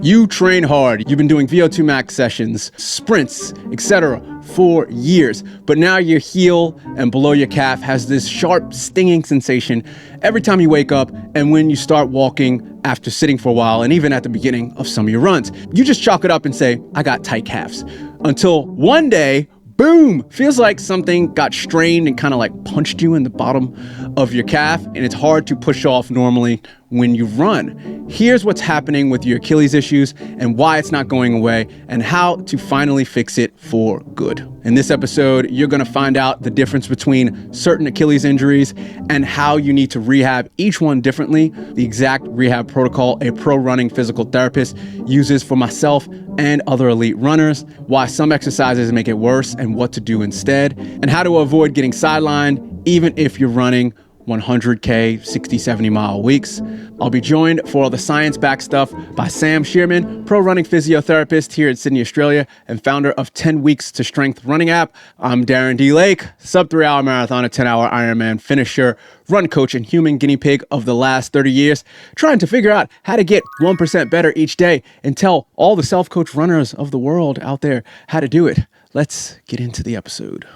You train hard. You've been doing VO2 max sessions, sprints, etc. for years. But now your heel and below your calf has this sharp, stinging sensation every time you wake up and when you start walking after sitting for a while, and even at the beginning of some of your runs. You just chalk it up and say, I got tight calves. Until one day, boom, feels like something got strained and kind of like punched you in the bottom of your calf, and it's hard to push off normally when you run. Here's what's happening with your Achilles issues and why it's not going away and how to finally fix it for good. In this episode, you're going to find out the difference between certain Achilles injuries and how you need to rehab each one differently, the exact rehab protocol a pro running physical therapist uses for myself and other elite runners, why some exercises make it worse and what to do instead, and how to avoid getting sidelined even if you're running 100K, 60, 70 mile weeks. I'll be joined for all the science-backed stuff by Sam Shearman, pro running physiotherapist here in Sydney, Australia, and founder of 10 Weeks to Strength running app. I'm Darren D. Lake, sub 3 hour marathon, a 10-hour Ironman finisher, run coach, and human guinea pig of the last 30 years, trying to figure out how to get 1% better each day and tell all the self-coach runners of the world out there how to do it. Let's get into the episode.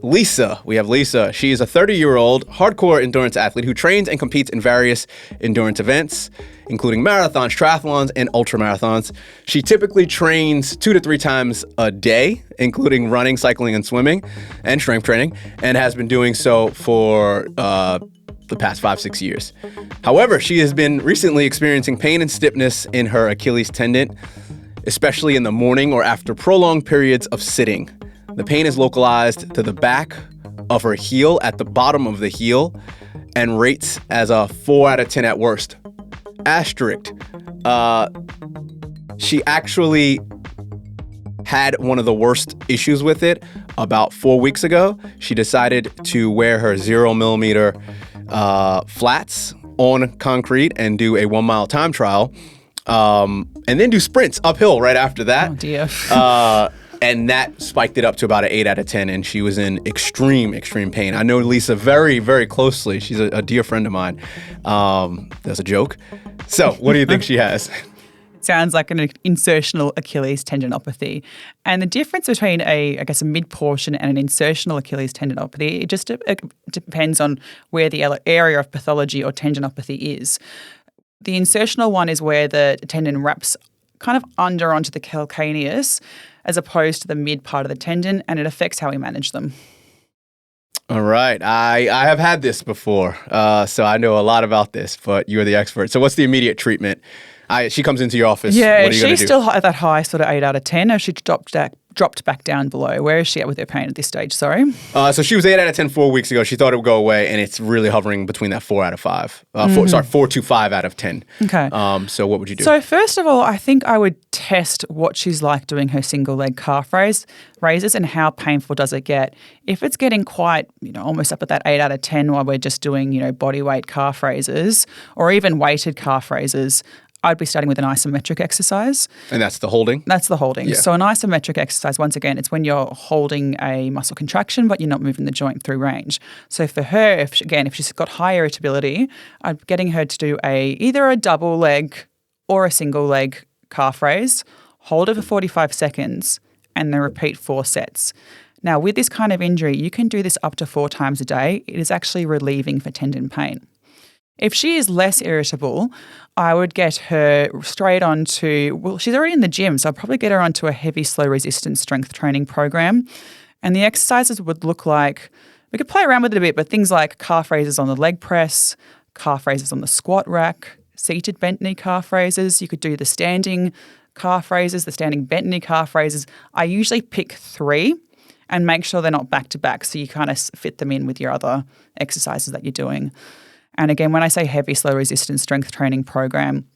Lisa. We have Lisa. She is a 30-year-old hardcore endurance athlete who trains and competes in various endurance events, including marathons, triathlons, and ultramarathons. She typically trains 2 to 3 times a day, including running, cycling, and swimming, and strength training, and has been doing so for the past 5-6 years. However, she has been recently experiencing pain and stiffness in her Achilles tendon, especially in the morning or after prolonged periods of sitting. The pain is localized to the back of her heel at the bottom of the heel and rates as a 4 out of 10 at worst. Asterisk. She actually had one of the worst issues with it about 4 weeks ago. She decided to wear her 0 millimeter flats on concrete and do a 1 mile time trial, and then do sprints uphill right after that. Oh dear. And that spiked it up to about an 8 out of 10, and she was in extreme pain. I know Lisa very, very closely. She's a dear friend of mine. That's a joke. So what do you think she has? Sounds like an insertional Achilles tendinopathy. And the difference between a mid-portion and an insertional Achilles tendinopathy, it depends on where the area of pathology or tendinopathy is. The insertional one is where the tendon wraps kind of under onto the calcaneus as opposed to the mid part of the tendon, and it affects how we manage them. All right. I have had this before, so I know a lot about this, but you're the expert. So what's the immediate treatment? She comes into your office. Yeah, what are you she's still at that high sort of 8 out of 10, or she dropped back down below. Where is she at with her pain at this stage, sorry? So she was 8 out of 10 4 weeks ago. She thought it would go away, and it's really hovering between that 4 out of 5. 4 to 5 out of 10. Okay. So what would you do? So first of all, I think I would test what she's like doing her single leg calf raises and how painful does it get. If it's getting quite, almost up at that 8 out of 10 while we're just doing, body weight calf raises or even weighted calf raises, I'd be starting with an isometric exercise. And that's the holding? That's the holding. Yeah. So an isometric exercise, once again, it's when you're holding a muscle contraction, but you're not moving the joint through range. So for her, if she's got high irritability, I'm getting her to do either a double leg or a single leg calf raise, hold it for 45 seconds, and then repeat 4 sets. Now, with this kind of injury, you can do this up to 4 times a day. It is actually relieving for tendon pain. If she is less irritable, I would get her straight onto, she's already in the gym, so I'd probably get her onto a heavy, slow resistance strength training program. And the exercises would look like, we could play around with it a bit, but things like calf raises on the leg press, calf raises on the squat rack, seated bent knee calf raises. You could do the standing calf raises, the standing bent knee calf raises. I usually pick 3 and make sure they're not back to back, so you kind of fit them in with your other exercises that you're doing. And again, when I say heavy, slow resistance strength training program,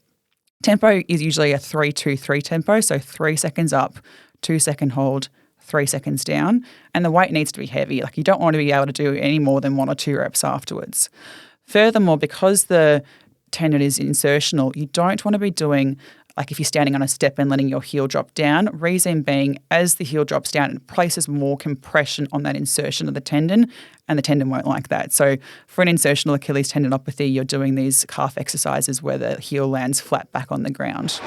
tempo is usually a 3-2-3 tempo. So 3 seconds up, 2 second hold, 3 seconds down. And the weight needs to be heavy. Like you don't want to be able to do any more than 1 or 2 reps afterwards. Furthermore, because the tendon is insertional, you don't want to be doing like if you're standing on a step and letting your heel drop down. Reason being, as the heel drops down, it places more compression on that insertion of the tendon, and the tendon won't like that. So for an insertional Achilles tendinopathy, you're doing these calf exercises where the heel lands flat back on the ground.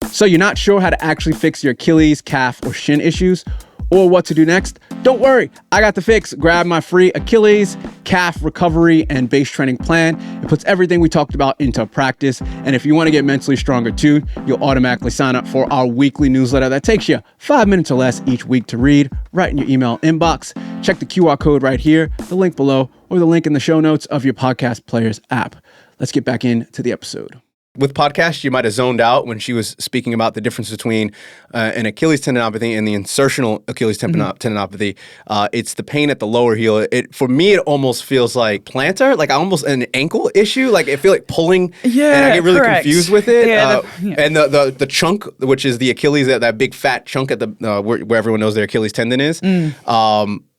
So you're not sure how to actually fix your Achilles, calf, or shin issues, or what to do next? Don't worry, I got the fix. Grab my free Achilles, calf recovery, and base training plan. It puts everything we talked about into practice. And if you want to get mentally stronger too, you'll automatically sign up for our weekly newsletter that takes you 5 minutes or less each week to read right in your email inbox. Check the QR code right here, the link below, or the link in the show notes of your podcast player's app. Let's get back into the episode. With podcasts, you might have zoned out when she was speaking about the difference between an Achilles tendinopathy and the insertional Achilles tendinopathy. It's the pain at the lower heel. For me, it almost feels like plantar, like almost an ankle issue. Like I feel like pulling, and I get really confused with it. And the chunk, which is the Achilles, that big fat chunk at the where everyone knows their Achilles tendon is,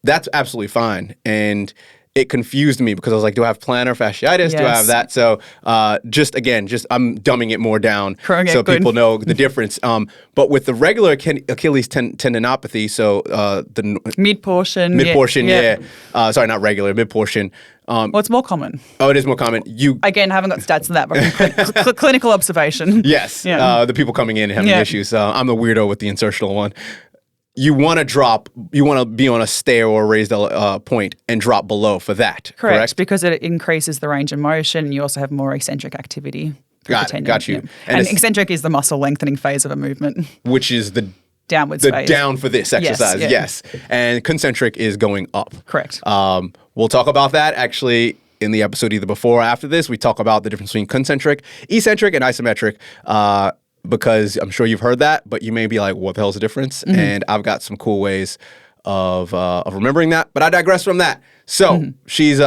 that's absolutely fine. And it confused me because I was like, do I have plantar fasciitis? Yes. Do I have that? So I'm dumbing it more down so people know the difference. But with the regular Achilles tendinopathy, so the mid portion, sorry, not regular, mid portion. Well, it's more common. Oh, it is more common. You again haven't got stats on that, but clinical observation. Yes, the people coming in having issues. I'm the weirdo with the insertional one. You want to be on a stair or a raised point and drop below for that, correct? Because it increases the range of motion, and you also have more eccentric activity. Got you. Yeah. And eccentric is the muscle lengthening phase of a movement. Which is the downwards phase. Down for this exercise, yes. And concentric is going up. Correct. We'll talk about that actually in the episode either before or after this. We talk about the difference between concentric, eccentric, and isometric. Because I'm sure you've heard that, but you may be like, what the hell's the difference? Mm-hmm. And I've got some cool ways of remembering that, but I digress from that. So she's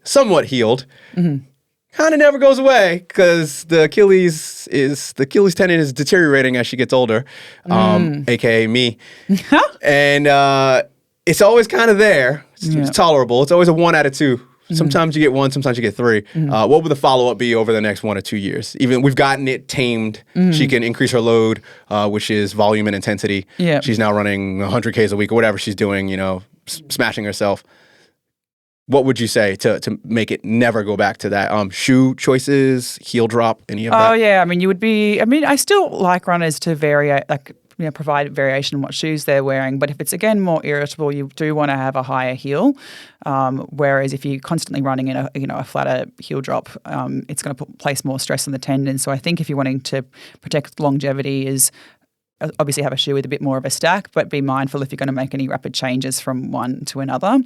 somewhat healed. Mm-hmm. Kind of never goes away because the Achilles tendon is deteriorating as she gets older, aka me. And it's always kind of there. It's tolerable. It's always a 1 out of 2. Sometimes you get 1, sometimes you get 3. What would the follow-up be over the next 1 or 2 years? Even we've gotten it tamed. She can increase her load, which is volume and intensity. Yeah. She's now running 100 Ks a week or whatever she's doing, smashing herself. What would you say to make it never go back to that? Shoe choices, heel drop, any of that? Oh, yeah. I still like runners to vary, provide variation in what shoes they're wearing. But if it's, again, more irritable, you do want to have a higher heel. Whereas if you're constantly running in a flatter heel drop, it's going to place more stress on the tendon. So I think if you're wanting to protect longevity is obviously have a shoe with a bit more of a stack, but be mindful if you're going to make any rapid changes from one to another.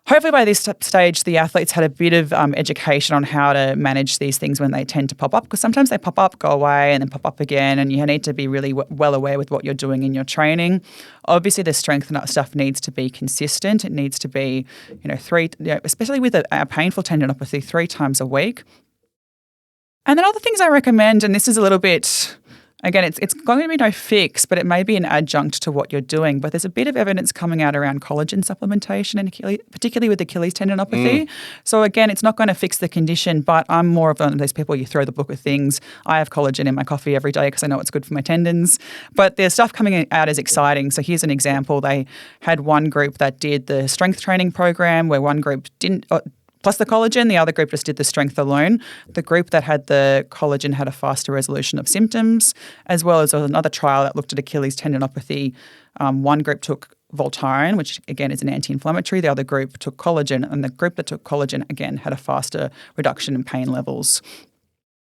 Hopefully by this stage, the athletes had a bit of education on how to manage these things when they tend to pop up, because sometimes they pop up, go away, and then pop up again, and you need to be really well aware with what you're doing in your training. Obviously, the strength stuff needs to be consistent. It needs to be, especially with a painful tendinopathy, 3 times a week. And then other things I recommend, and this is a little bit... Again, it's going to be no fix, but it may be an adjunct to what you're doing. But there's a bit of evidence coming out around collagen supplementation, and particularly with Achilles tendinopathy. So again, it's not going to fix the condition, but I'm more of one of those people, you throw the book of things. I have collagen in my coffee every day because I know it's good for my tendons. But there's stuff coming out is exciting. So here's an example. They had one group that did the strength training program where one group didn't... plus the collagen, the other group just did the strength alone. The group that had the collagen had a faster resolution of symptoms, as well as another trial that looked at Achilles tendinopathy. One group took Voltaren, which again is an anti-inflammatory. The other group took collagen, and the group that took collagen, again, had a faster reduction in pain levels.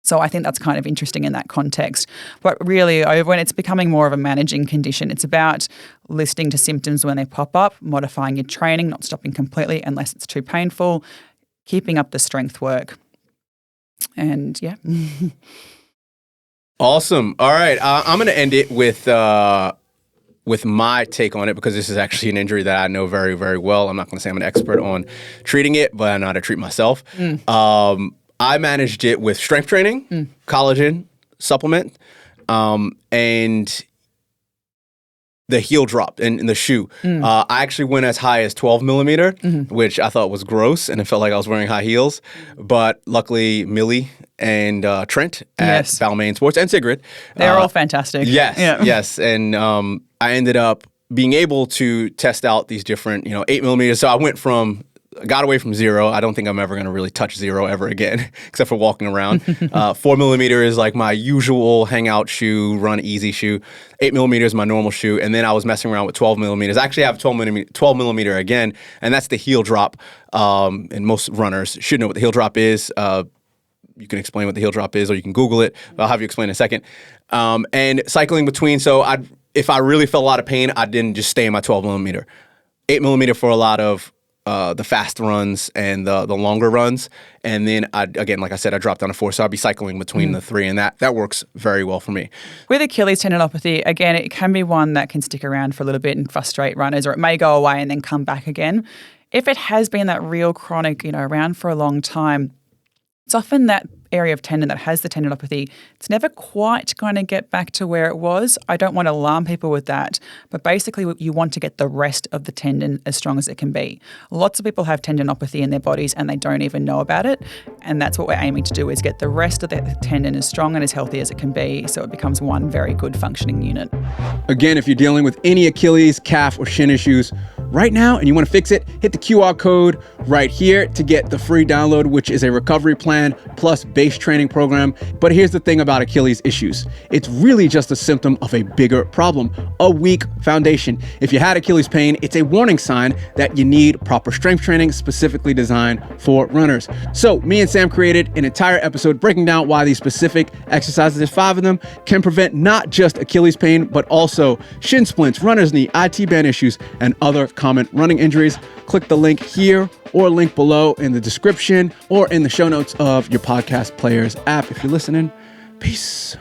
So I think that's kind of interesting in that context. But really, when it's becoming more of a managing condition, it's about listening to symptoms when they pop up, modifying your training, not stopping completely unless it's too painful, keeping up the strength work. And yeah. Awesome. All right. I'm going to end it with my take on it, because this is actually an injury that I know very, very well. I'm not going to say I'm an expert on treating it, but I know how to treat myself. I managed it with strength training, collagen supplement, and the heel drop in the shoe. I actually went as high as 12 millimeter, which I thought was gross, and it felt like I was wearing high heels. But luckily, Millie and Trent at Yes. Balmain Sports and Sigrid. They're all fantastic. Yes, Yeah. yes. And I ended up being able to test out these different, 8 millimeters. So I got away from 0. I don't think I'm ever going to really touch 0 ever again, except for walking around. 4 millimeter is like my usual hangout shoe, run easy shoe. 8 millimeter is my normal shoe. And then I was messing around with 12 millimeters. I actually have 12 millimeter again, and that's the heel drop. And most runners should know what the heel drop is. You can explain what the heel drop is, or you can Google it. I'll have you explain in a second. And cycling between, so if I really felt a lot of pain, I didn't just stay in my 12 millimeter. 8 millimeter for a lot of the fast runs and the longer runs. And then, again, like I said, I dropped down to 4, so I'd be cycling between the 3, and that works very well for me. With Achilles tendinopathy, again, it can be one that can stick around for a little bit and frustrate runners, or it may go away and then come back again. If it has been that real chronic, around for a long time, it's often that area of tendon that has the tendinopathy. It's never quite going to get back to where it was. I don't want to alarm people with that, but basically you want to get the rest of the tendon as strong as it can be. Lots of people have tendinopathy in their bodies and they don't even know about it, and that's what we're aiming to do, is get the rest of the tendon as strong and as healthy as it can be, so it becomes one very good functioning unit. Again, if you're dealing with any Achilles, calf, or shin issues right now and you want to fix it, hit the QR code right here to get the free download, which is a recovery plan plus base training program. But here's the thing about Achilles issues. It's really just a symptom of a bigger problem, a weak foundation. If you had Achilles pain, it's a warning sign that you need proper strength training specifically designed for runners. So me and Sam created an entire episode breaking down why these specific exercises, there's 5 of them, can prevent not just Achilles pain, but also shin splints, runner's knee, IT band issues, and other common running injuries. Click the link here or link below in the description or in the show notes of your podcast player's app if you're listening. Peace.